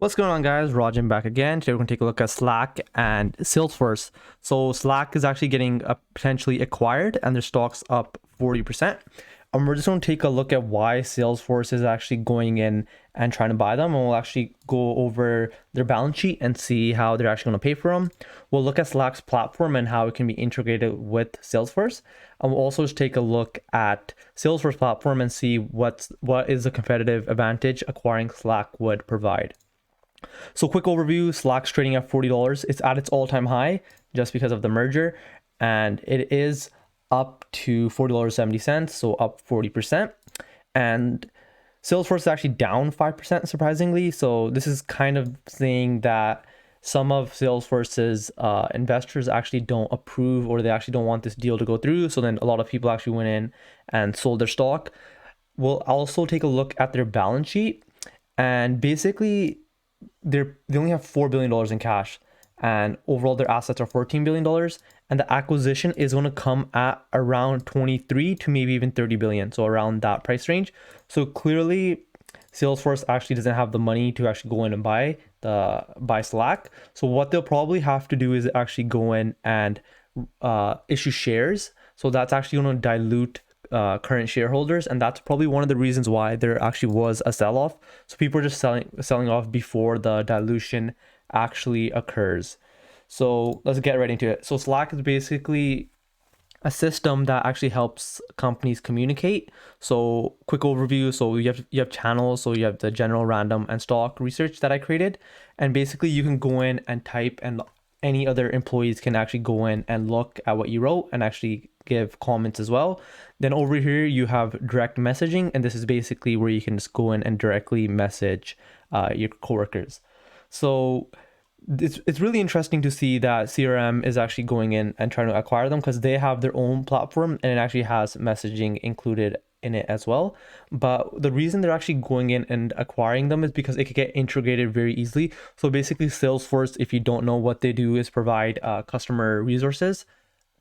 What's going on, guys? Rajan back again. Today we're going to take a look at Slack and Salesforce. So Slack is actually getting potentially acquired and their stock's up 40%. And we're just going to take a look at why Salesforce is actually going in and trying to buy them. And we'll actually go over their balance sheet and see how they're actually going to pay for them. We'll look at Slack's platform and how it can be integrated with Salesforce. And we'll also just take a look at Salesforce platform and see what is the competitive advantage acquiring Slack would provide. So quick overview, Slack's trading at $40. It's at its all-time high just because of the merger, and it is up to $40.70, so up 40%. And Salesforce is actually down 5%, surprisingly. So this is kind of saying that some of Salesforce's investors actually don't approve, or they actually don't want this deal to go through. So then a lot of people actually went in and sold their stock. We'll also take a look at their balance sheet, and basically they only have $4 billion in cash, and overall their assets are $14 billion, and the acquisition is going to come at around 23 to maybe even 30 billion, so around that price range. So clearly Salesforce actually doesn't have the money to actually go in and buy Slack. So what they'll probably have to do is actually go in and issue shares. So that's actually going to dilute current shareholders, and that's probably one of the reasons why there actually was a sell-off. So people are just selling off before the dilution actually occurs. So let's get right into it. So Slack is basically a system that actually helps companies communicate. So quick overview, so you have channels, so you have the general, random, and stock research that I created, and basically you can go in and type, and any other employees can actually go in and look at what you wrote and actually give comments as well. Then over here you have direct messaging, and this is basically where you can just go in and directly message your coworkers. So it's really interesting to see that CRM is actually going in and trying to acquire them, because they have their own platform and it actually has messaging included in it as well. But the reason they're actually going in and acquiring them is because it could get integrated very easily. So basically Salesforce, if you don't know, what they do is provide customer resources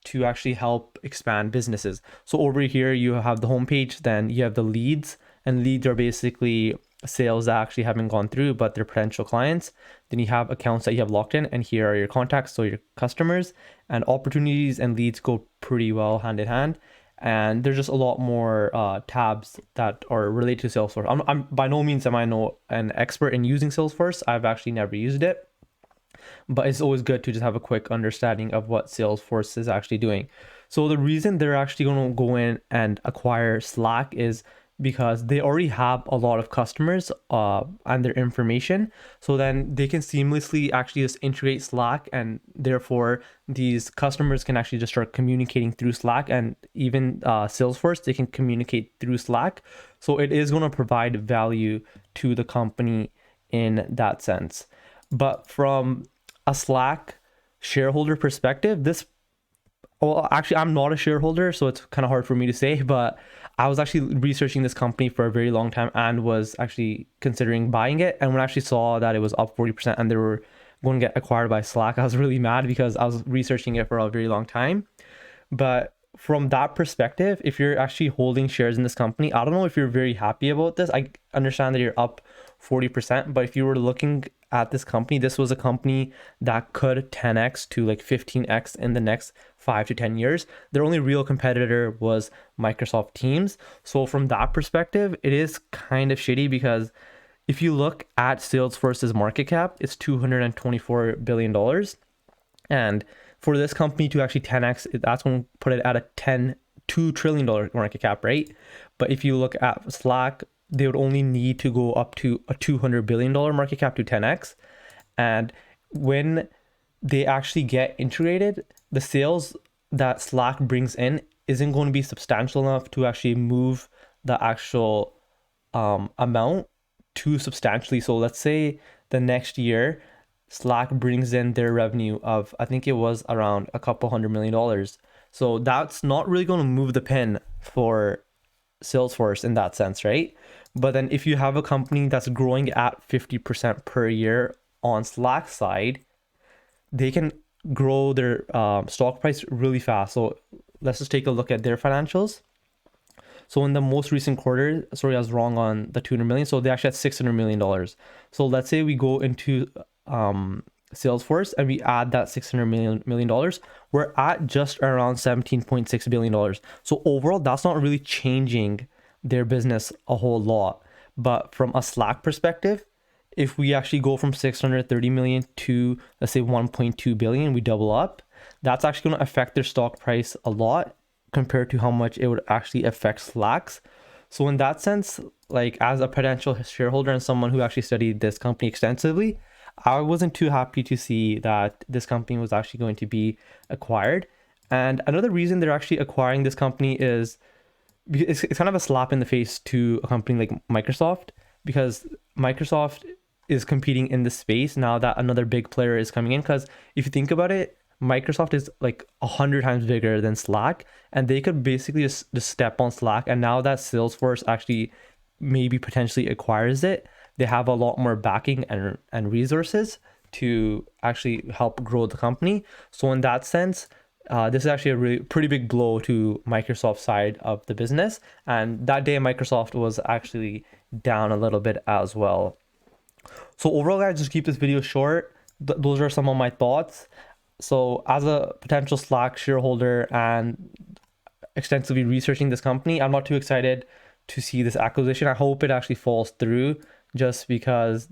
to actually help expand businesses. So over here you have the homepage, then you have the leads, and leads are basically sales that actually haven't gone through but they're potential clients. Then you have accounts that you have locked in, and here are your contacts, so your customers. And opportunities and leads go pretty well hand in hand, and there's just a lot more tabs that are related to Salesforce. I'm by no means am I an expert in using Salesforce. I've actually never used it, but it's always good to just have a quick understanding of what Salesforce is actually doing. So the reason they're actually going to go in and acquire Slack is because they already have a lot of customers and their information. So then they can seamlessly actually just integrate Slack, and therefore these customers can actually just start communicating through Slack, and even Salesforce, they can communicate through Slack. So it is going to provide value to the company in that sense. But from a Slack shareholder perspective, well, actually, I'm not a shareholder, so it's kind of hard for me to say, but I was actually researching this company for a very long time and was actually considering buying it. And when I actually saw that it was up 40% and they were going to get acquired by Slack, I was really mad because I was researching it for a very long time. But from that perspective, if you're actually holding shares in this company, I don't know if you're very happy about this. I understand that you're up 40%, but if you were looking at this company, this was a company that could 10x to like 15x in the next 5 to 10 years. Their only real competitor was Microsoft Teams. So from that perspective, it is kind of shitty, because if you look at Salesforce's market cap, it's $224 billion. And for this company to actually 10x, that's going to put it at a $2 trillion market cap, right? But if you look at Slack, they would only need to go up to a $200 billion market cap to 10x. And when they actually get integrated, the sales that Slack brings in isn't going to be substantial enough to actually move the actual amount too substantially. So let's say the next year, Slack brings in their revenue of, I think it was around a couple $100 million. So that's not really going to move the pin for Salesforce in that sense, right? But then if you have a company that's growing at 50% per year on Slack side, they can grow their stock price really fast. So let's just take a look at their financials. So in the most recent quarter, sorry, I was wrong on the 200 million. So they actually had $600 million. So let's say we go into Salesforce and we add that $600 million, we're at just around $17.6 billion. So overall, that's not really changing their business a whole lot. But from a Slack perspective, if we actually go from 630 million to, let's say, 1.2 billion, we double up, that's actually going to affect their stock price a lot compared to how much it would actually affect Slack's. So in that sense, like as a potential shareholder and someone who actually studied this company extensively, I wasn't too happy to see that this company was actually going to be acquired. And another reason they're actually acquiring this company is it's kind of a slap in the face to a company like Microsoft, because Microsoft is competing in this space now that another big player is coming in. Because if you think about it, Microsoft is like 100 times bigger than Slack, and they could basically just step on Slack. And now that Salesforce actually maybe potentially acquires it, they have a lot more backing and resources to actually help grow the company. So in that sense, this is actually a really pretty big blow to Microsoft's side of the business. And that day, Microsoft was actually down a little bit as well. So overall, guys, just keep this video short. Those are some of my thoughts. So as a potential Slack shareholder and extensively researching this company, I'm not too excited to see this acquisition. I hope it actually falls through, just because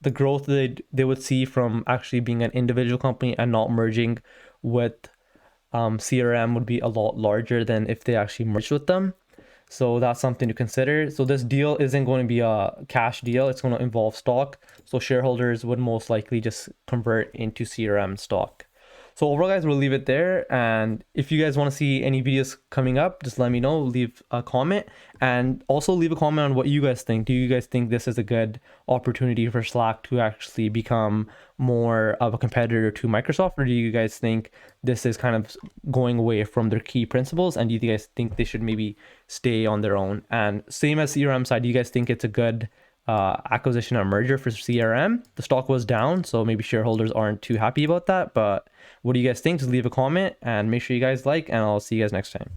the growth they would see from actually being an individual company and not merging with CRM would be a lot larger than if they actually merged with them. So that's something to consider. So this deal isn't going to be a cash deal. It's going to involve stock. So shareholders would most likely just convert into CRM stock. So overall, guys, we'll leave it there. And if you guys want to see any videos coming up, just let me know, leave a comment, and also leave a comment on what you guys think. Do you guys think this is a good opportunity for Slack to actually become more of a competitor to Microsoft? Or do you guys think this is kind of going away from their key principles? And do you guys think they should maybe stay on their own? And same as CRM side, do you guys think it's a good acquisition or merger for CRM? The stock was down, so maybe shareholders aren't too happy about that. But what do you guys think? Just leave a comment and make sure you guys like, and I'll see you guys next time.